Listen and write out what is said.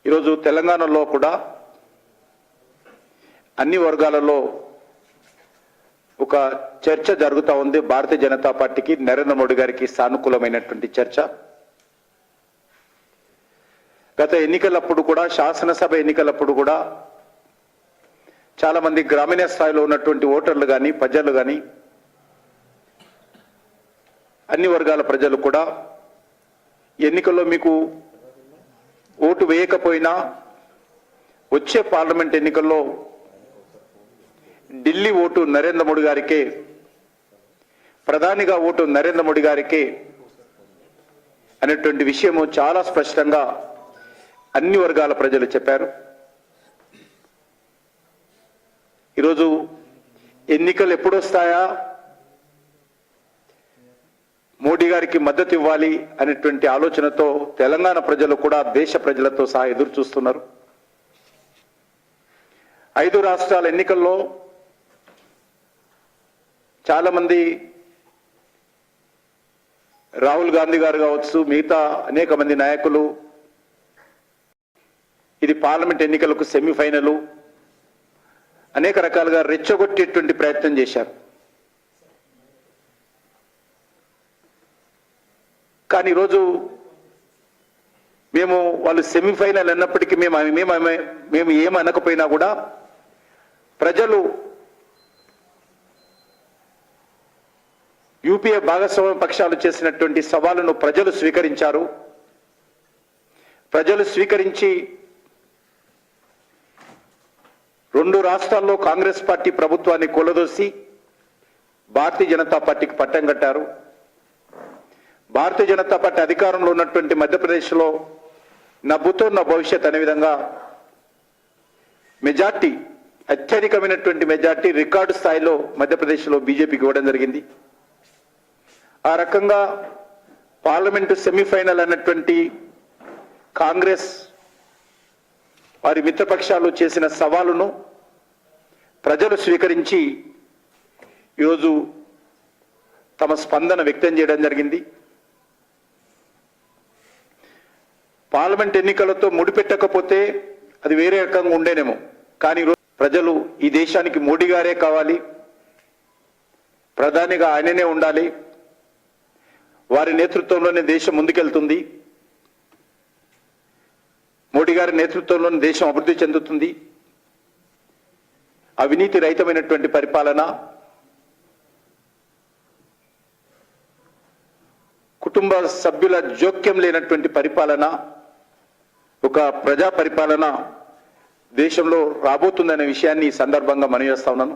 ఈరోజు తెలంగాణలో కూడా అన్ని వర్గాలలో ఒక చర్చ జరుగుతూ ఉంది. భారతీయ జనతా పార్టీకి, నరేంద్ర మోడీ గారికి సానుకూలమైనటువంటి చర్చ. గత ఎన్నికలప్పుడు కూడా, శాసనసభ ఎన్నికలప్పుడు కూడా చాలా మంది గ్రామీణ స్థాయిలో ఉన్నటువంటి ఓటర్లు కానీ, ప్రజలు కానీ, అన్ని వర్గాల ప్రజలు కూడా ఎన్నికల్లో మీకు ఓటు వేయకపోయినా వచ్చే పార్లమెంట్ ఎన్నికల్లో ఢిల్లీ ఓటు నరేంద్ర మోడీ గారికే, ప్రధానిగా ఓటు నరేంద్ర మోడీ గారికే అనేటువంటి విషయము చాలా స్పష్టంగా అన్ని వర్గాల ప్రజలు చెప్పారు. ఈరోజు ఎన్నికలు ఎప్పుడు వస్తాయా, మోడీ గారికి మద్దతు ఇవ్వాలి అనేటువంటి ఆలోచనతో తెలంగాణ ప్రజలు కూడా దేశ ప్రజలతో సహా ఎదురు చూస్తున్నారు. 5 రాష్ట్రాల ఎన్నికల్లో చాలా మంది, రాహుల్ గాంధీ గారు కావచ్చు, మిగతా అనేక మంది నాయకులు ఇది పార్లమెంట్ ఎన్నికలకు సెమీఫైనల్ అనేక రకాలుగా రెచ్చగొట్టేటువంటి ప్రయత్నం చేశారు. కానీ ఈరోజు మేము వాళ్ళు సెమీఫైనల్ అన్నప్పటికీ మేము ఏమనకపోయినా కూడా ప్రజలు యూపీఏ భాగస్వామ్య పక్షాలు చేసినటువంటి సవాలును ప్రజలు స్వీకరించారు. ప్రజలు స్వీకరించి 2 రాష్ట్రాల్లో కాంగ్రెస్ పార్టీ ప్రభుత్వాన్ని కూలదోసి భారతీయ జనతా పార్టీకి పట్టం కట్టారు. భారతీయ జనతా పార్టీ అధికారంలో ఉన్నటువంటి మధ్యప్రదేశ్లో నవ్వుతోన్న భవిష్యత్ అనే విధంగా మెజార్టీ, అత్యధికమైనటువంటి మెజార్టీ రికార్డు స్థాయిలో మధ్యప్రదేశ్లో బీజేపీకి ఇవ్వడం జరిగింది. ఆ రకంగా పార్లమెంటు సెమీఫైనల్ అన్నటువంటి కాంగ్రెస్ వారి మిత్రపక్షాలు చేసిన సవాలును ప్రజలు స్వీకరించి ఈరోజు తమ స్పందన వ్యక్తం చేయడం జరిగింది. పార్లమెంట్ ఎన్నికలతో ముడిపెట్టకపోతే అది వేరే రకంగా ఉండేనేమో, కానీ ప్రజలు ఈ దేశానికి మోడీ గారే కావాలి, ప్రధానిగా ఆయననే ఉండాలి, వారి నేతృత్వంలోనే దేశం ముందుకెళ్తుంది, మోడీ గారి నేతృత్వంలోనే దేశం అభివృద్ధి చెందుతుంది, అవినీతి రహితమైనటువంటి పరిపాలన, కుటుంబ సభ్యుల జోక్యం లేనటువంటి పరిపాలన, ఒక ప్రజా పరిపాలన దేశంలో రాబోతుందనే విషయాన్ని ఈ సందర్భంగా మనవి చేస్తా ఉన్నాను.